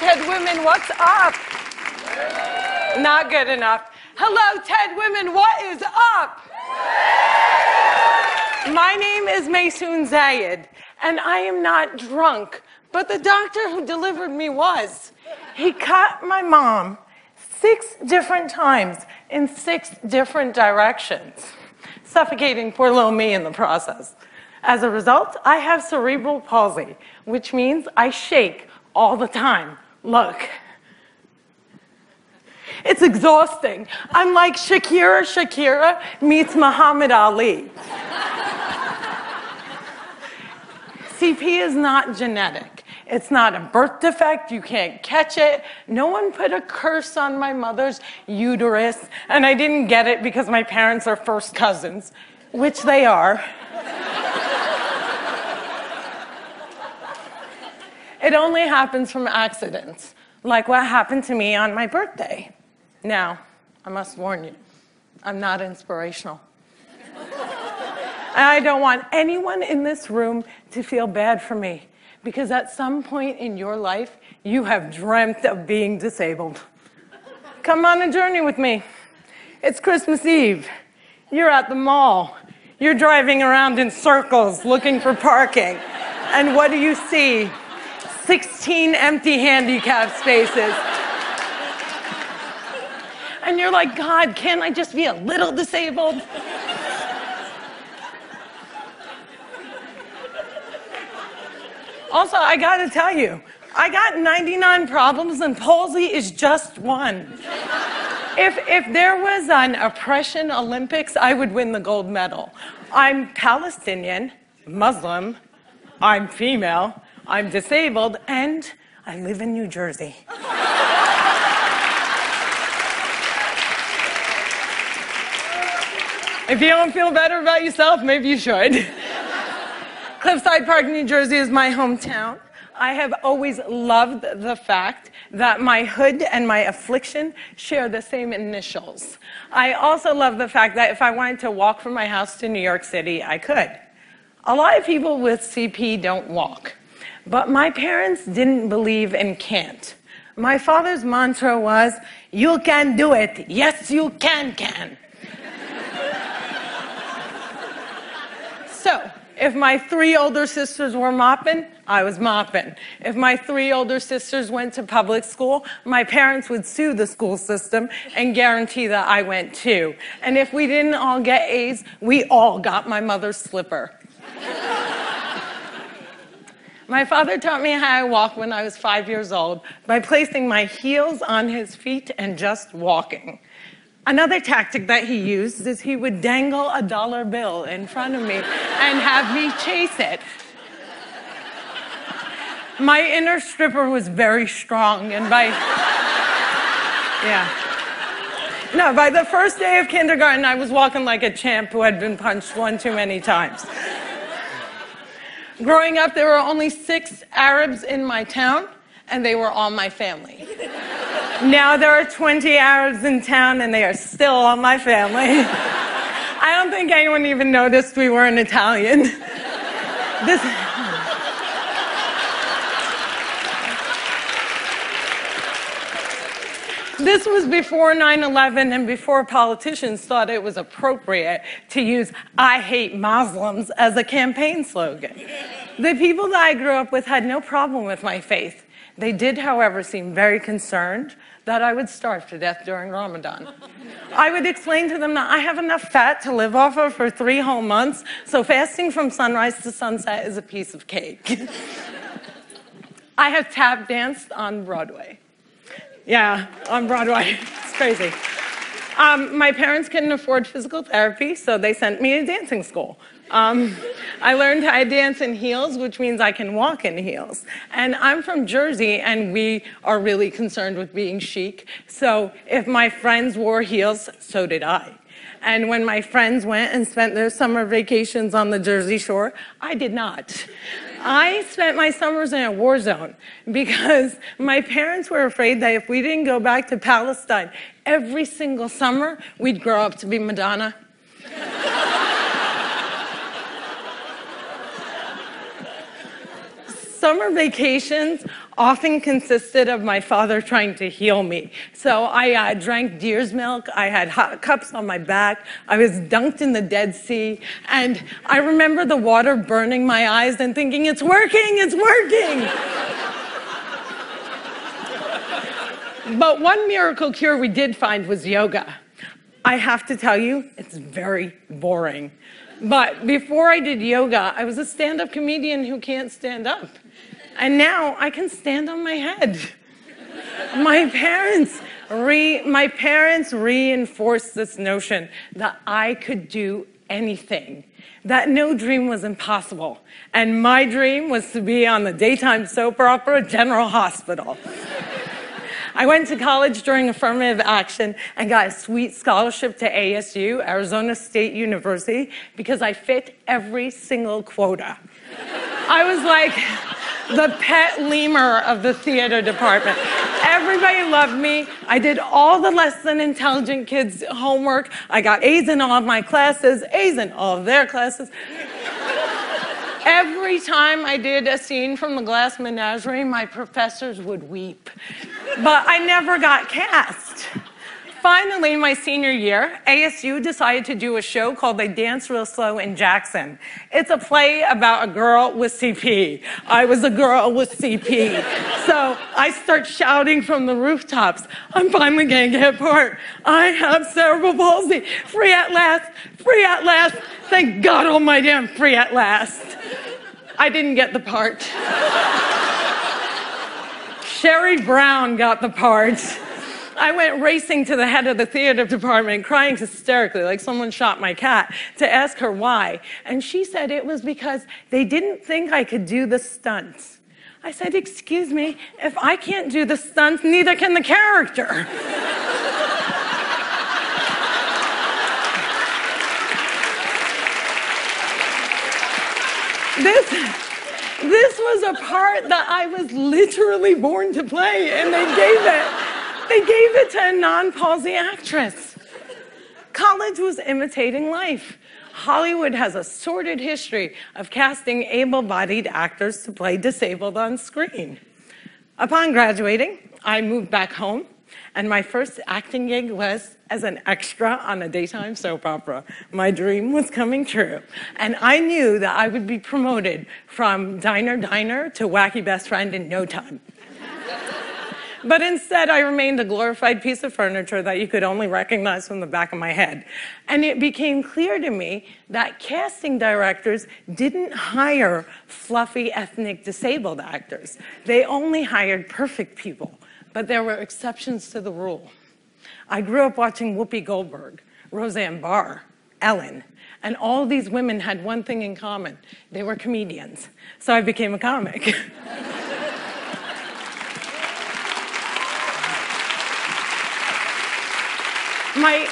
TED Women, what's up? Not good enough. Hello, TED Women, what is up? My name is Maysoon Zayed, and I am not drunk, but the doctor who delivered me was. He cut my mom 6 different times in 6 different directions, suffocating poor little me in the process. As a result, I have cerebral palsy, which means I shake all the time. Look. It's exhausting. I'm like Shakira meets Muhammad Ali. CP is not genetic. It's not a birth defect. You can't catch it. No one put a curse on my mother's uterus, and I didn't get it because my parents are first cousins, which they are. It only happens from accidents, like what happened to me on my birthday. Now, I must warn you, I'm not inspirational. And I don't want anyone in this room to feel bad for me, because at some point in your life, you have dreamt of being disabled. Come on a journey with me. It's Christmas Eve. You're at the mall. You're driving around in circles looking for parking. And what do you see? 16 empty handicap spaces. And you're like, God, can't I just be a little disabled? Also, I gotta tell you, I got 99 problems and palsy is just one. If there was an oppression Olympics, I would win the gold medal. I'm Palestinian, Muslim, I'm female, I'm disabled, and I live in New Jersey. If you don't feel better about yourself, maybe you should. Cliffside Park, New Jersey is my hometown. I have always loved the fact that my hood and my affliction share the same initials. I also love the fact that if I wanted to walk from my house to New York City, I could. A lot of people with CP don't walk. But my parents didn't believe in can't. My father's mantra was, you can do it. Yes, you can. So, if my 3 older sisters were mopping, I was mopping. If my 3 older sisters went to public school, my parents would sue the school system and guarantee that I went too. And if we didn't all get A's, we all got my mother's slipper. My father taught me how to walk when I was 5 years old by placing my heels on his feet and just walking. Another tactic that he used is he would dangle a dollar bill in front of me and have me chase it. My inner stripper was very strong, and by the first day of kindergarten, I was walking like a champ who had been punched one too many times. Growing up, there were only 6 Arabs in my town, and they were all my family. Now there are 20 Arabs in town, and they are still all my family. I don't think anyone even noticed we weren't Italian. This was before 9/11 and before politicians thought it was appropriate to use "I hate Muslims" as a campaign slogan. The people that I grew up with had no problem with my faith. They did, however, seem very concerned that I would starve to death during Ramadan. I would explain to them that I have enough fat to live off of for 3 whole months, so fasting from sunrise to sunset is a piece of cake. I have tap danced on Broadway. Yeah, on Broadway. It's crazy. My parents couldn't afford physical therapy, so they sent me to dancing school. I learned how to dance in heels, which means I can walk in heels. And I'm from Jersey, and we are really concerned with being chic. So if my friends wore heels, so did I. And when my friends went and spent their summer vacations on the Jersey Shore, I did not. I spent my summers in a war zone because my parents were afraid that if we didn't go back to Palestine every single summer, we'd grow up to be Madonna. Summer vacations often consisted of my father trying to heal me. So I drank deer's milk, I had hot cups on my back, I was dunked in the Dead Sea, and I remember the water burning my eyes and thinking, it's working, it's working! But one miracle cure we did find was yoga. I have to tell you, it's very boring. But before I did yoga, I was a stand-up comedian who can't stand up. And now I can stand on my head. My parents reinforced this notion that I could do anything, that no dream was impossible. And my dream was to be on the daytime soap opera General Hospital. I went to college during affirmative action and got a sweet scholarship to ASU, Arizona State University, because I fit every single quota. I was like the pet lemur of the theater department. Everybody loved me. I did all the less than intelligent kids' homework. I got A's in all of my classes, A's in all of their classes. Every time I did a scene from The Glass Menagerie, my professors would weep. But I never got cast. Finally, my senior year, ASU decided to do a show called They Dance Real Slow in Jackson. It's a play about a girl with CP. I was a girl with CP. So I start shouting from the rooftops, I'm finally going to get a part. I have cerebral palsy. Free at last. Free at last. Thank God almighty I'm free at last. I didn't get the part. Sherry Brown got the part. I went racing to the head of the theater department, crying hysterically like someone shot my cat, to ask her why. And she said it was because they didn't think I could do the stunts. I said, excuse me, if I can't do the stunts, neither can the character. This was a part that I was literally born to play, and they gave it to a non-palsy actress. College was imitating life. Hollywood has a sordid history of casting able-bodied actors to play disabled on screen. Upon graduating, I moved back home, and my first acting gig was as an extra on a daytime soap opera. My dream was coming true, and I knew that I would be promoted from diner to wacky best friend in no time. But instead, I remained a glorified piece of furniture that you could only recognize from the back of my head. And it became clear to me that casting directors didn't hire fluffy ethnic disabled actors. They only hired perfect people, but there were exceptions to the rule. I grew up watching Whoopi Goldberg, Roseanne Barr, Ellen, and all these women had one thing in common. They were comedians. So I became a comic.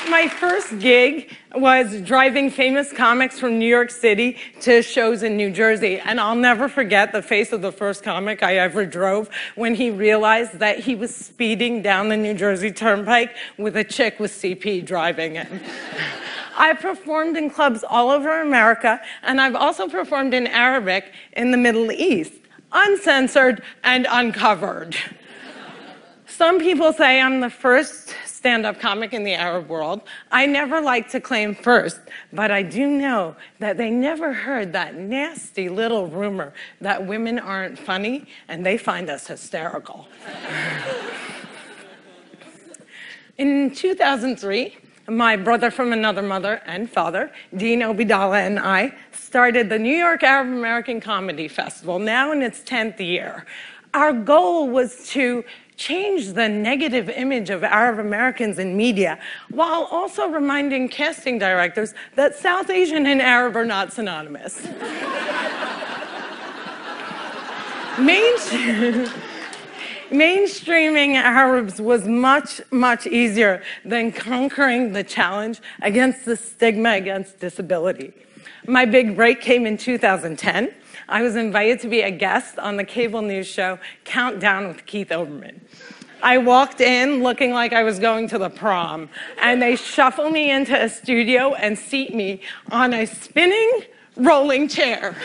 My first gig was driving famous comics from New York City to shows in New Jersey. And I'll never forget the face of the first comic I ever drove when he realized that he was speeding down the New Jersey Turnpike with a chick with CP driving him. I performed in clubs all over America, and I've also performed in Arabic in the Middle East, uncensored and uncovered. Some people say I'm the first stand-up comic in the Arab world. I never like to claim first, but I do know that they never heard that nasty little rumor that women aren't funny and they find us hysterical. In 2003, my brother from another mother and father, Dean Obidallah, and I started the New York Arab American Comedy Festival, now in its 10th year. Our goal was to change the negative image of Arab Americans in media while also reminding casting directors that South Asian and Arab are not synonymous. Mainstreaming Arabs was much, much easier than conquering the challenge against the stigma against disability. My big break came in 2010. I was invited to be a guest on the cable news show Countdown with Keith Olbermann. I walked in looking like I was going to the prom, and they shuffle me into a studio and seat me on a spinning rolling chair.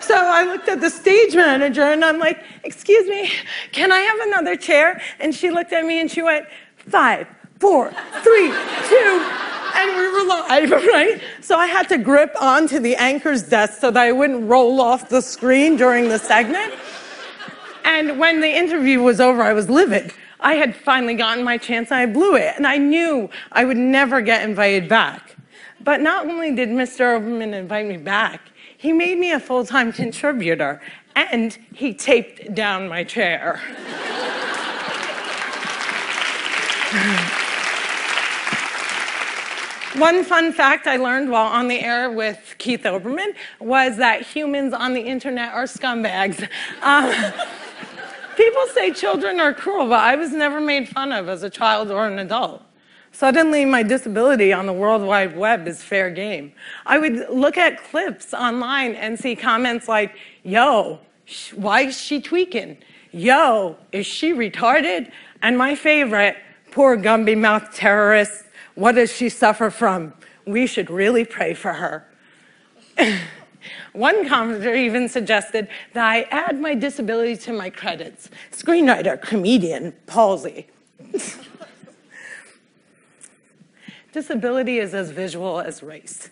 So I looked at the stage manager and I'm like, excuse me, can I have another chair? And she looked at me and she went, 5, 4, 3, 2, and we were live, right? So I had to grip onto the anchor's desk so that I wouldn't roll off the screen during the segment. And when the interview was over, I was livid. I had finally gotten my chance and I blew it. And I knew I would never get invited back. But not only did Mr. Oberman invite me back, he made me a full-time contributor, and he taped down my chair. One fun fact I learned while on the air with Keith Oberman was that humans on the internet are scumbags. People say children are cruel, but I was never made fun of as a child or an adult. Suddenly, my disability on the World Wide Web is fair game. I would look at clips online and see comments like, yo, why is she tweaking? Yo, is she retarded? And my favorite, poor Gumby-mouthed terrorist, what does she suffer from? We should really pray for her. One commenter even suggested that I add my disability to my credits. Screenwriter, comedian, palsy. Disability is as visual as race.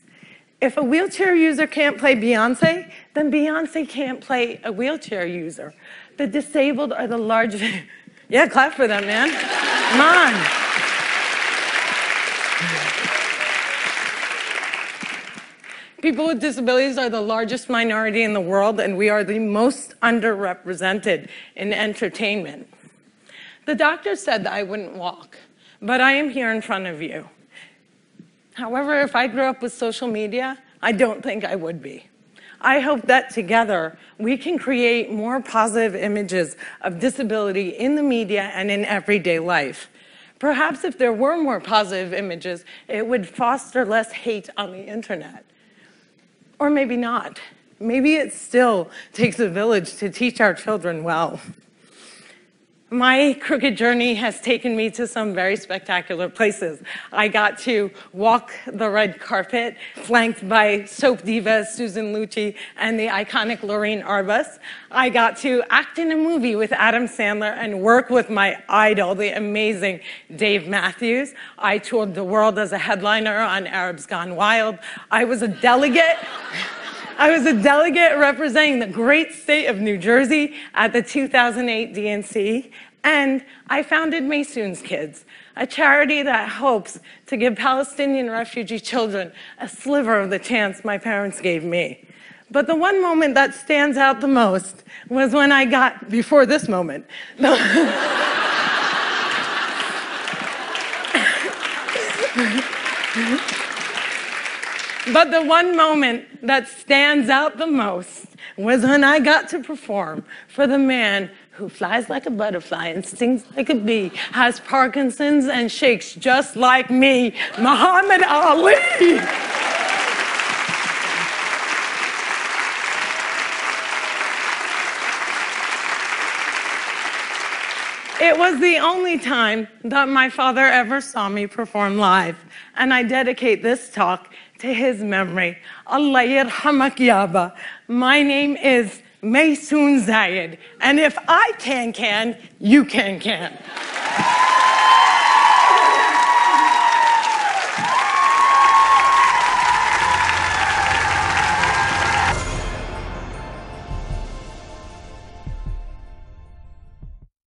If a wheelchair user can't play Beyonce, then Beyonce can't play a wheelchair user. The disabled are the largest... Yeah, clap for them, man. Come on. People with disabilities are the largest minority in the world, and we are the most underrepresented in entertainment. The doctor said that I wouldn't walk, but I am here in front of you. However, if I grew up with social media, I don't think I would be. I hope that together we can create more positive images of disability in the media and in everyday life. Perhaps if there were more positive images, it would foster less hate on the internet. Or maybe not. Maybe it still takes a village to teach our children well. My crooked journey has taken me to some very spectacular places. I got to walk the red carpet, flanked by soap diva Susan Lucci and the iconic Lorraine Arbus. I got to act in a movie with Adam Sandler and work with my idol, the amazing Dave Matthews. I toured the world as a headliner on Arabs Gone Wild. I was a delegate representing the great state of New Jersey at the 2008 DNC, and I founded Maysoon's Kids, a charity that hopes to give Palestinian refugee children a sliver of the chance my parents gave me. But the one moment that stands out the most was when I got, before this moment, But the one moment that stands out the most was when I got to perform for the man who flies like a butterfly and stings like a bee, has Parkinson's and shakes just like me, Muhammad Ali. It was the only time that my father ever saw me perform live, and I dedicate this talk to his memory. Allah yarhamak yaba. My name is Maysoon Zayed, and if I can, you can.